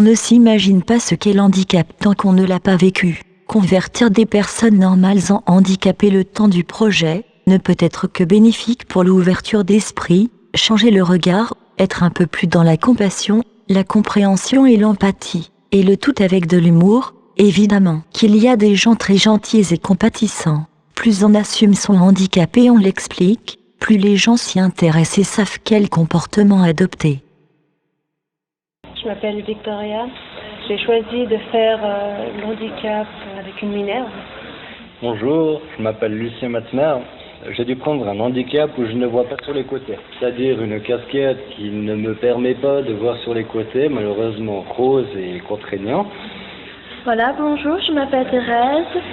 ne s'imagine pas ce qu'est l'handicap tant qu'on ne l'a pas vécu. Convertir des personnes normales en handicapées le temps du projet ne peut être que bénéfique pour l'ouverture d'esprit, changer le regard, être un peu plus dans la compassion, la compréhension et l'empathie. Et le tout avec de l'humour, évidemment. Qu'il y a des gens très gentils et compatissants. Plus on assume son handicap et on l'explique, plus les gens s'y intéressent et savent quel comportement adopter. Je m'appelle Victoria. J'ai choisi de faire l'handicap avec une minerve. Bonjour, je m'appelle Lucien Matzmer. J'ai dû prendre un handicap où je ne vois pas sur les côtés. C'est-à-dire une casquette qui ne me permet pas de voir sur les côtés, malheureusement rose et contraignant. Voilà, bonjour, je m'appelle Thérèse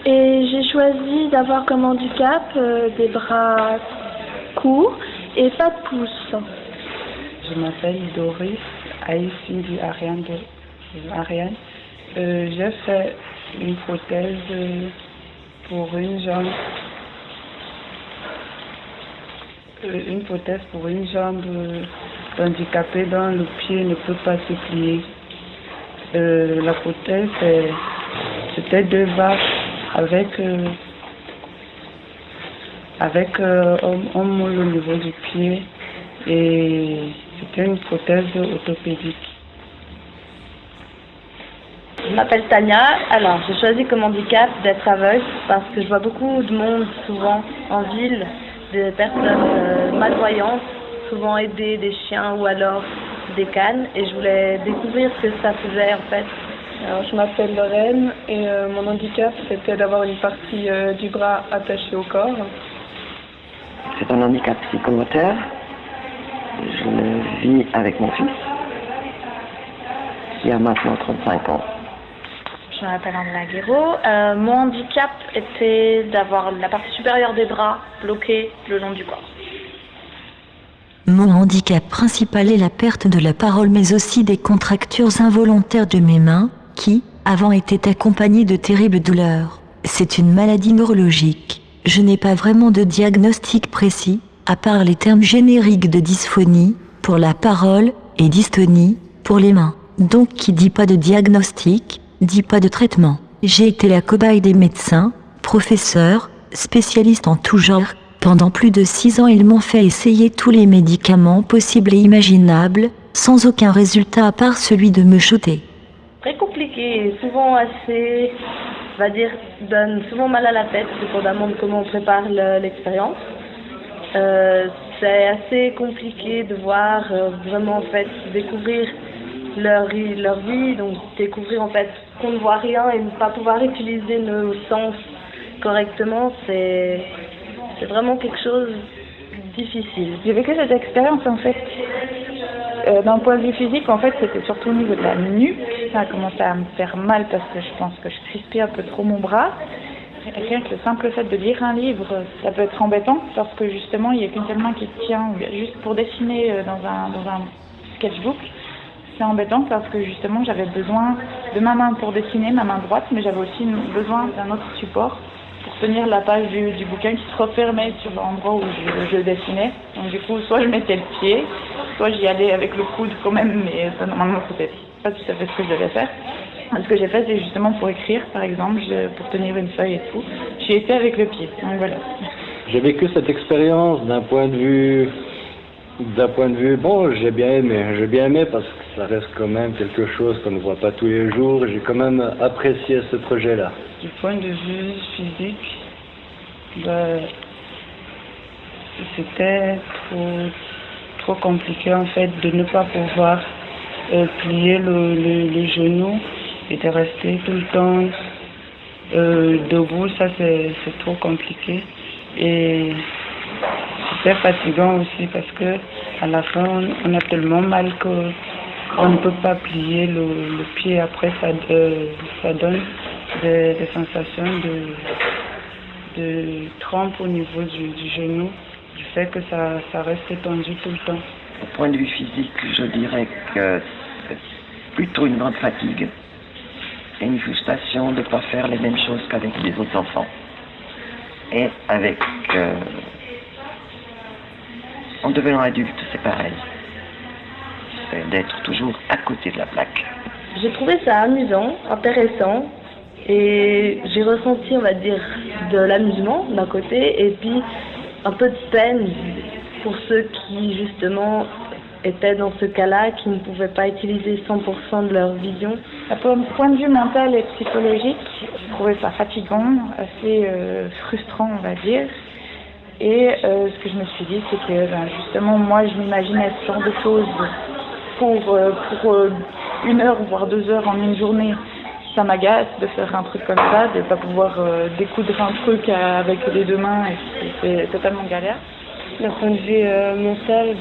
et j'ai choisi d'avoir comme handicap des bras courts et pas de pouce. Je m'appelle Doris Aïssi Ariane. J'ai fait une prothèse pour une jambe. Une prothèse pour une jambe handicapée dont le pied ne peut pas se plier. La prothèse, c'était 2 vaches avec un moule au niveau du pied et c'était une prothèse orthopédique. Je m'appelle Tania. Alors, j'ai choisi comme handicap d'être aveugle parce que je vois beaucoup de monde souvent en ville, des personnes malvoyantes, souvent aider des chiens ou alors des cannes, et je voulais découvrir ce que ça faisait en fait. Alors, je m'appelle Lorraine et mon handicap c'était d'avoir une partie du bras attachée au corps. C'est un handicap psychomoteur. Je le vis avec mon fils qui a maintenant 35 ans. Je m'appelle Andrea Guéraud. Mon handicap était d'avoir la partie supérieure des bras bloquée le long du corps. Mon handicap principal est la perte de la parole mais aussi des contractures involontaires de mes mains, qui, avant étaient accompagnées de terribles douleurs. C'est une maladie neurologique. Je n'ai pas vraiment de diagnostic précis, à part les termes génériques de dysphonie, pour la parole, et dystonie, pour les mains. Donc qui dit pas de diagnostic, dit pas de traitement. J'ai été la cobaye des médecins, professeurs, spécialistes en tout genre. Pendant plus de 6 ans, ils m'ont fait essayer tous les médicaments possibles et imaginables, sans aucun résultat à part celui de me shooter. Très compliqué, souvent assez, on va dire, donne souvent mal à la tête, dépendamment de comment on prépare l'expérience. C'est assez compliqué de voir vraiment en fait découvrir leur vie, donc découvrir en fait qu'on ne voit rien et ne pas pouvoir utiliser nos sens correctement, c'est vraiment quelque chose de difficile. J'ai vécu cette expérience en fait. D'un point de vue physique, en fait, c'était surtout au niveau de la nuque. Ça a commencé à me faire mal parce que je pense que je crispais un peu trop mon bras. Rien que le simple fait de lire un livre, ça peut être embêtant parce que justement, il n'y a qu'une seule main qui tient juste pour dessiner dans un sketchbook. C'est embêtant parce que justement, j'avais besoin de ma main pour dessiner, ma main droite, mais j'avais aussi besoin d'un autre support pour tenir la page du bouquin qui se refermait sur l'endroit où je dessinais. Donc du coup, soit je mettais le pied, soit j'y allais avec le coude quand même, mais ça, normalement, c'était pas tout à fait ce que je devais faire. Ce que j'ai fait, c'est justement pour écrire, par exemple, pour tenir une feuille et tout, j'y étais avec le pied. Donc voilà. J'ai vécu cette expérience d'un point de vue, bon, j'ai bien aimé parce que ça reste quand même quelque chose qu'on ne voit pas tous les jours. J'ai quand même apprécié ce projet-là. Du point de vue physique, c'était trop compliqué en fait de ne pas pouvoir plier les genoux et de rester tout le temps debout. Ça c'est trop compliqué et c'était fatigant aussi parce que à la fin on a tellement mal qu'on ne peut pas plier le pied. Après ça donne des sensations de trempe au niveau du genou, du fait que ça reste tendu tout le temps. Au point de vue physique, je dirais que c'est plutôt une grande fatigue et une frustration de ne pas faire les mêmes choses qu'avec les autres enfants. Et avec... en devenant adulte, c'est pareil. C'est d'être toujours à côté de la plaque. J'ai trouvé ça amusant, intéressant, et j'ai ressenti, on va dire, de l'amusement d'un côté, et puis un peu de peine pour ceux qui, justement, étaient dans ce cas-là, qui ne pouvaient pas utiliser 100% de leur vision. Point de vue mental et psychologique, je trouvais ça fatigant, assez frustrant, on va dire. Et ce que je me suis dit, c'est que justement, moi, je m'imaginais ce genre de choses pour 1 heure, voire 2 heures en une journée. Ça m'agace de faire un truc comme ça, de ne pas pouvoir découdre un truc avec les 2 mains, et c'est totalement galère. D'un point de vue mental,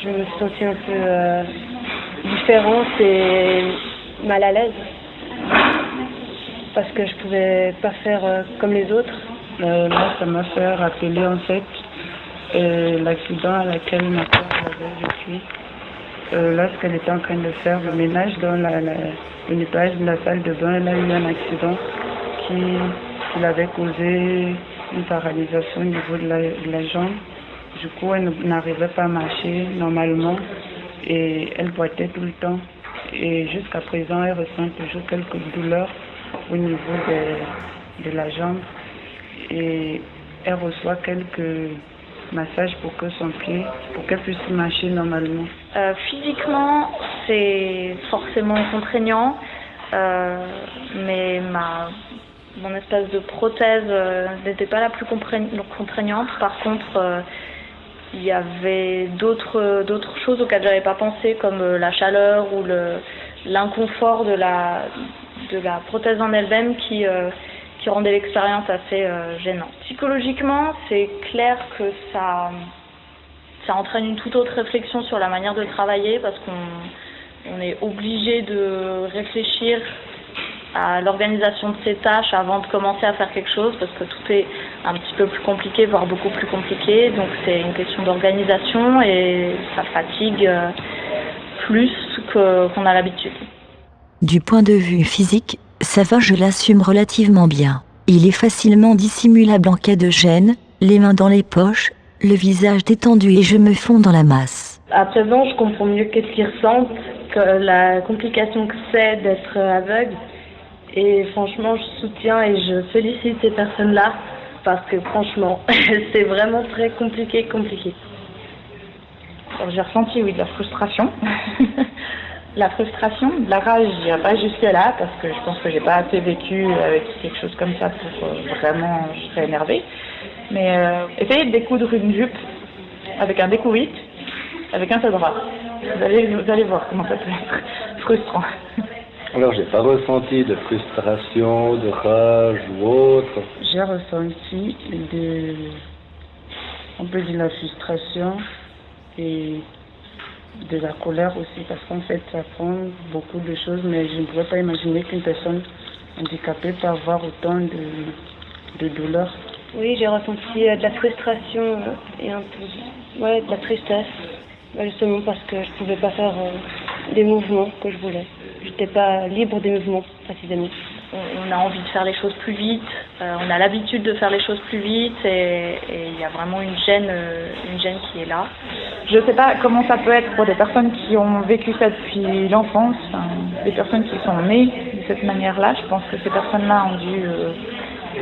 je me suis sentie un peu différente et mal à l'aise parce que je pouvais pas faire comme les autres. Là, ça m'a fait rappeler en fait l'accident à laquelle ma soeur avait vécu. Lorsqu'elle était en train de faire le ménage dans le nettoyage de la salle de bain, elle a eu un accident qui l'avait causé une paralysation au niveau de la jambe. Du coup, elle n'arrivait pas à marcher normalement et elle boitait tout le temps. Et jusqu'à présent, elle ressent toujours quelques douleurs au niveau de la jambe. Et elle reçoit quelques massages pour qu'elle puisse marcher normalement. Physiquement, c'est forcément contraignant, mais mon espèce de prothèse n'était pas la plus contraignante. Par contre, il y avait d'autres choses auxquelles j'avais pas pensé, comme la chaleur ou l'inconfort de la prothèse en elle-même qui rendait l'expérience assez gênante. Psychologiquement, c'est clair que ça entraîne une toute autre réflexion sur la manière de travailler, parce qu'on est obligé de réfléchir à l'organisation de ses tâches avant de commencer à faire quelque chose, parce que tout est un petit peu plus compliqué, voire beaucoup plus compliqué. Donc c'est une question d'organisation et ça fatigue plus qu'on a l'habitude. Du point de vue physique, ça va, je l'assume relativement bien. Il est facilement dissimulable en cas de gêne, les mains dans les poches, le visage détendu et je me fonds dans la masse. À présent, je comprends mieux qu'est-ce qu'ils ressentent, que la complication que c'est d'être aveugle. Et franchement, je soutiens et je félicite ces personnes-là parce que franchement, c'est vraiment très compliqué. Alors, j'ai ressenti, oui, de la frustration. La frustration, de la rage, je dirais pas jusque là parce que je pense que j'ai pas assez vécu avec quelque chose comme ça pour vraiment, je serais énervée. Mais essayez de découdre une jupe avec un découvite, avec un seul bras. Vous allez voir comment ça peut être frustrant. Alors, j'ai pas ressenti de frustration, de rage ou autre. J'ai ressenti on peut dire la frustration et de la colère aussi, parce qu'en fait, ça prend beaucoup de choses, mais je ne pouvais pas imaginer qu'une personne handicapée peut avoir autant de douleurs. Oui, j'ai ressenti de la frustration et un peu de la tristesse, justement parce que je pouvais pas faire des mouvements que je voulais. J'étais pas libre des mouvements, précisément. On a envie de faire les choses plus vite, on a l'habitude de faire les choses plus vite et il y a vraiment une gêne qui est là. Je ne sais pas comment ça peut être pour des personnes qui ont vécu ça depuis l'enfance, des personnes qui sont nées de cette manière-là. Je pense que ces personnes-là ont dû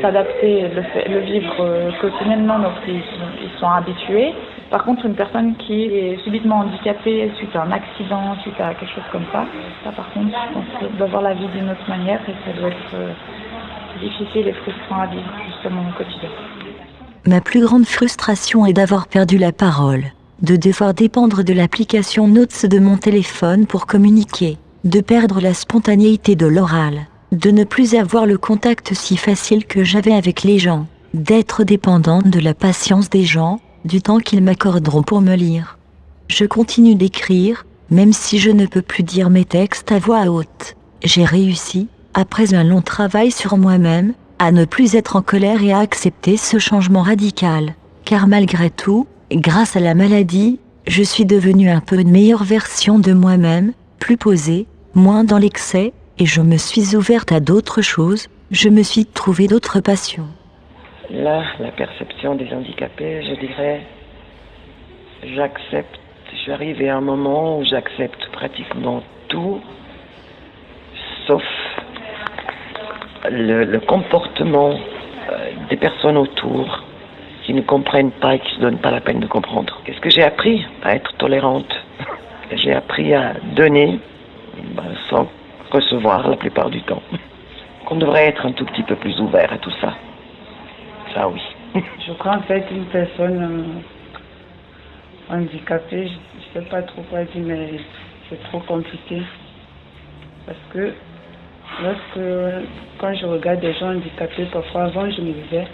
s'adapter, le vivre quotidiennement, donc ils sont habitués. Par contre, une personne qui est subitement handicapée suite à un accident, suite à quelque chose comme ça par contre, je pense qu'elle doit voir la vie d'une autre manière et ça doit être difficile et frustrant à vivre justement au quotidien. Ma plus grande frustration est d'avoir perdu la parole, de devoir dépendre de l'application Notes de mon téléphone pour communiquer, de perdre la spontanéité de l'oral, de ne plus avoir le contact si facile que j'avais avec les gens, d'être dépendante de la patience des gens, du temps qu'ils m'accorderont pour me lire. Je continue d'écrire, même si je ne peux plus dire mes textes à voix haute. J'ai réussi, après un long travail sur moi-même, à ne plus être en colère et à accepter ce changement radical. Car malgré tout, grâce à la maladie, je suis devenue un peu une meilleure version de moi-même, plus posée, moins dans l'excès, et je me suis ouverte à d'autres choses, je me suis trouvé d'autres passions. Là, la perception des handicapés, je dirais, j'accepte. Je suis arrivée à un moment où j'accepte pratiquement tout, sauf le comportement des personnes autour qui ne comprennent pas et qui ne se donnent pas la peine de comprendre. Qu'est-ce que j'ai appris? À être tolérante. J'ai appris à donner sans recevoir la plupart du temps. Qu'on devrait être un tout petit peu plus ouvert à tout ça. Ça, oui. Je crois en fait une personne handicapée, je ne sais pas trop quoi dire, mais c'est trop compliqué. Parce que quand je regarde des gens handicapés, parfois avant je me disais,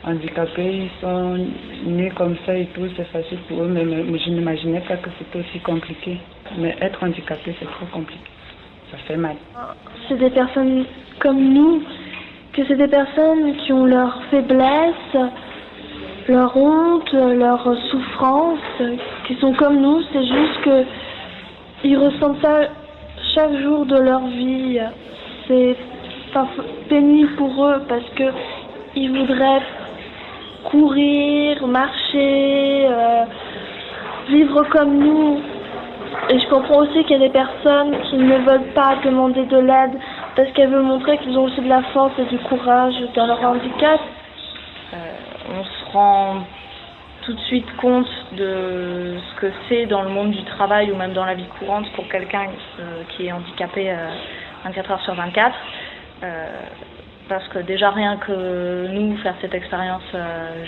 handicapés, ils sont nés comme ça et tout, c'est facile pour eux, mais je n'imaginais pas que c'était aussi compliqué. Mais être handicapé, c'est trop compliqué. Ça fait mal. C'est des personnes comme nous, que c'est des personnes qui ont leurs faiblesses, leur honte, leur souffrance, qui sont comme nous. C'est juste que ils ressentent ça chaque jour de leur vie. C'est pénible pour eux parce que ils voudraient courir, marcher, vivre comme nous. Et je comprends aussi qu'il y a des personnes qui ne veulent pas demander de l'aide parce qu'elles veulent montrer qu'ils ont aussi de la force et du courage dans leur handicap. On se rend tout de suite compte de ce que c'est dans le monde du travail ou même dans la vie courante pour quelqu'un qui est handicapé 24 heures sur 24. Parce que déjà rien que nous, faire cette expérience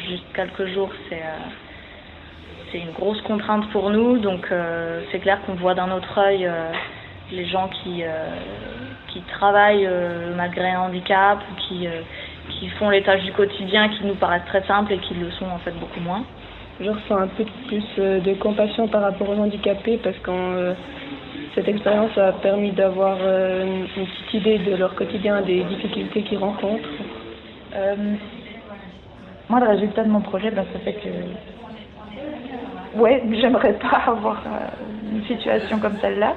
juste quelques jours, c'est une grosse contrainte pour nous. Donc c'est clair qu'on voit d'un autre œil les gens qui travaillent malgré un handicap ou qui font les tâches du quotidien qui nous paraissent très simples et qui le sont en fait beaucoup moins. Je ressens un peu plus de compassion par rapport aux handicapés parce que cette expérience a permis d'avoir une petite idée de leur quotidien, des difficultés qu'ils rencontrent. Moi, le résultat de mon projet, ça fait que j'aimerais pas avoir une situation comme celle-là.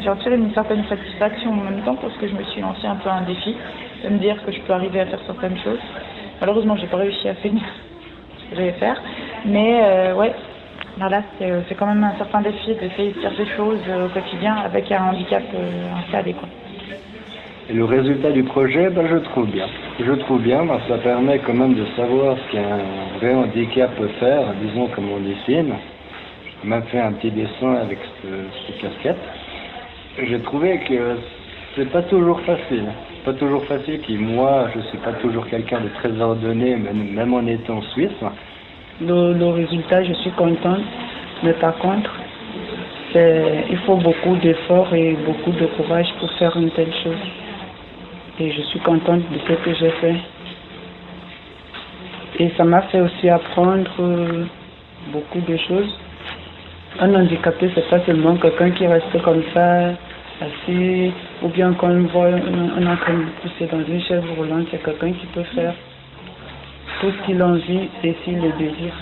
J'ai retiré une certaine satisfaction en même temps parce que je me suis lancé un peu un défi, de me dire que je peux arriver à faire certaines choses. Malheureusement, j'ai pas réussi à finir ce que j'allais faire, mais là, c'est quand même un certain défi d'essayer de faire des choses au quotidien avec un handicap installé, quoi. Et le résultat du projet, je trouve bien. Je trouve bien, ça permet quand même de savoir ce qu'un vrai handicap peut faire, disons comme on dessine. J'ai même fait un petit dessin avec cette casquette. J'ai trouvé que c'est pas toujours facile. Pas toujours facile, moi, je suis pas toujours quelqu'un de très ordonné, même en étant suisse. Le résultat, je suis contente, mais par contre, il faut beaucoup d'efforts et beaucoup de courage pour faire une telle chose. Et je suis contente de ce que j'ai fait. Et ça m'a fait aussi apprendre beaucoup de choses. Un handicapé, c'est pas seulement quelqu'un qui reste comme ça, assis, ou bien quand on voit un en train de pousser dans une chaise roulante, c'est quelqu'un qui peut faire tout ce qu'il a envie et s'il le désire,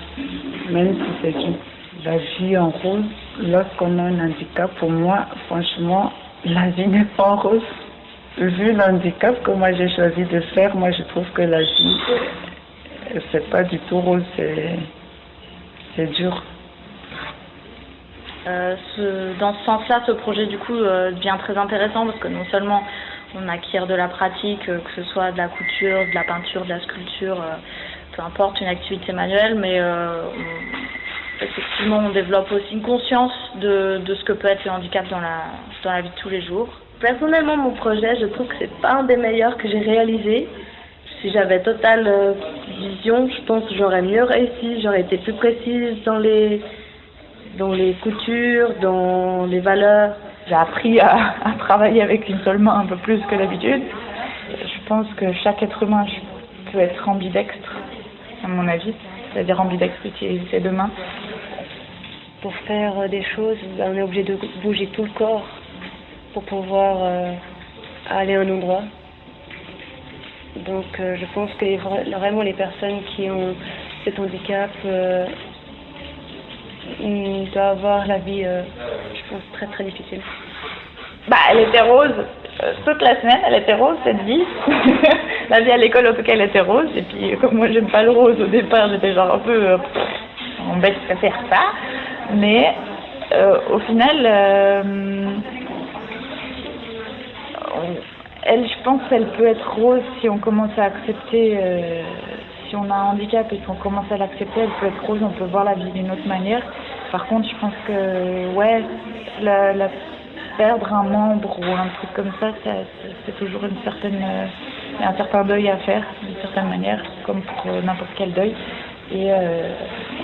même si c'est tout. La vie en rose, lorsqu'on a un handicap, pour moi, franchement, la vie n'est pas en rose. Vu l'handicap que moi j'ai choisi de faire, moi je trouve que la vie, c'est pas du tout rose, c'est dur. Dans ce sens-là, ce projet du coup devient très intéressant parce que non seulement on acquiert de la pratique, que ce soit de la couture, de la peinture, de la sculpture, peu importe, une activité manuelle, mais effectivement on développe aussi une conscience de ce que peut être le handicap dans la vie de tous les jours. Personnellement, mon projet, je trouve que c'est pas un des meilleurs que j'ai réalisé. Si j'avais totale vision, je pense que j'aurais mieux réussi, j'aurais été plus précise dans les coutures, dans les valeurs. J'ai appris à travailler avec une seule main un peu plus que d'habitude. Je pense que chaque être humain peut être ambidextre, à mon avis, c'est-à-dire ambidextre, utiliser ses deux mains. Pour faire des choses, on est obligé de bouger tout le corps pour pouvoir aller à un endroit. Donc je pense que vraiment les personnes qui ont cet handicap doivent avoir la vie, je pense, très très difficile. Elle était rose toute la semaine, elle était rose cette vie. La vie à l'école en tout cas elle était rose, et puis comme moi j'aime pas le rose au départ, j'étais genre un peu embête de faire ça, mais Au final, elle, je pense qu'elle peut être rose si on commence à accepter, si on a un handicap et qu'on commence à l'accepter, elle peut être rose, on peut voir la vie d'une autre manière. Par contre, je pense que, ouais, perdre un membre ou un truc comme ça, c'est toujours un certain deuil à faire, d'une certaine manière, comme pour n'importe quel deuil. Et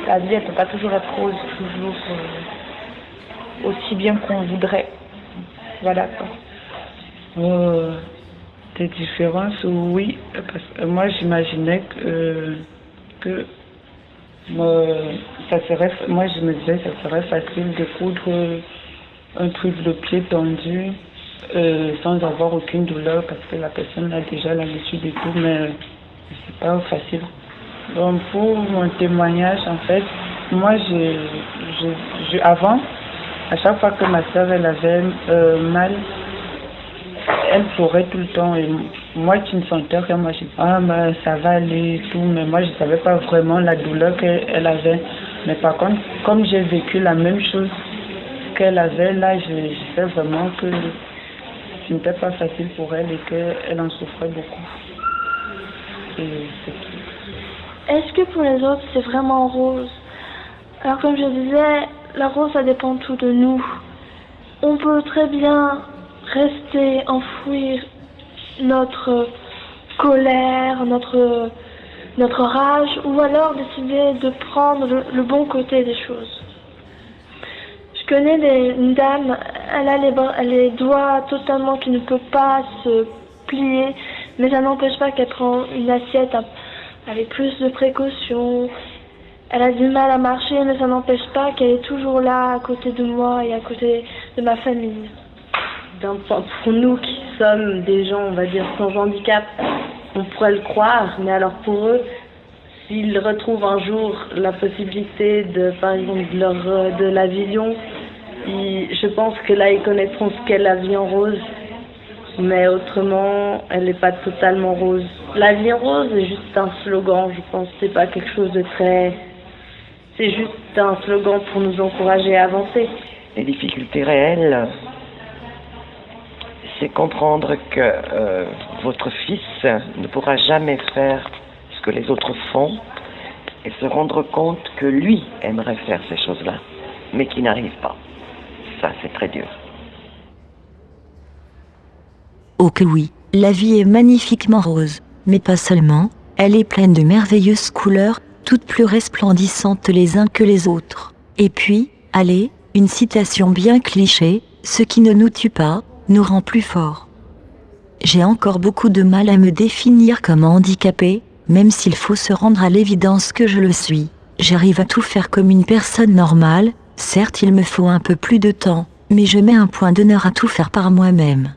la vie, elle peut pas toujours être rose, toujours aussi bien qu'on voudrait. Voilà, quoi. Des différences, oui, parce que moi j'imaginais que moi je me disais que ça serait facile de coudre un truc de pied tendu sans avoir aucune douleur parce que la personne a déjà l'habitude et tout, mais c'est pas facile. Donc pour mon témoignage, en fait, moi avant, à chaque fois que ma soeur elle avait mal, elle pleurait tout le temps et moi qui ne sentais rien, moi je dis ben, ça va aller et tout, mais moi je ne savais pas vraiment la douleur qu'elle avait. Mais par contre, comme j'ai vécu la même chose qu'elle avait, là je sais vraiment que ce n'était pas facile pour elle et qu'elle en souffrait beaucoup. Et c'est tout. Est-ce que pour les autres c'est vraiment rose? Alors comme je disais, la rose ça dépend tout de nous. On peut très bien rester, enfouir notre colère, notre rage, ou alors décider de prendre le bon côté des choses. Je connais une dame, elle a les doigts totalement qui ne peut pas se plier, mais ça n'empêche pas qu'elle prend une assiette avec plus de précautions. Elle a du mal à marcher, mais ça n'empêche pas qu'elle est toujours là à côté de moi et à côté de ma famille. Pour nous qui sommes des gens, on va dire, sans handicap, on pourrait le croire, mais alors pour eux, s'ils retrouvent un jour la possibilité de, par exemple, de la vision, je pense que là, ils connaîtront ce qu'est la vie en rose, mais autrement, elle n'est pas totalement rose. La vie en rose est juste un slogan, je pense, c'est pas quelque chose de très... C'est juste un slogan pour nous encourager à avancer. Les difficultés réelles, c'est comprendre que votre fils ne pourra jamais faire ce que les autres font et se rendre compte que lui aimerait faire ces choses-là, mais qu'il n'arrive pas. Ça, c'est très dur. Oh que oui, la vie est magnifiquement rose, mais pas seulement, elle est pleine de merveilleuses couleurs, toutes plus resplendissantes les uns que les autres. Et puis, allez, une citation bien cliché, ce qui ne nous tue pas, nous rend plus forts. J'ai encore beaucoup de mal à me définir comme handicapée, même s'il faut se rendre à l'évidence que je le suis. J'arrive à tout faire comme une personne normale, certes il me faut un peu plus de temps, mais je mets un point d'honneur à tout faire par moi-même.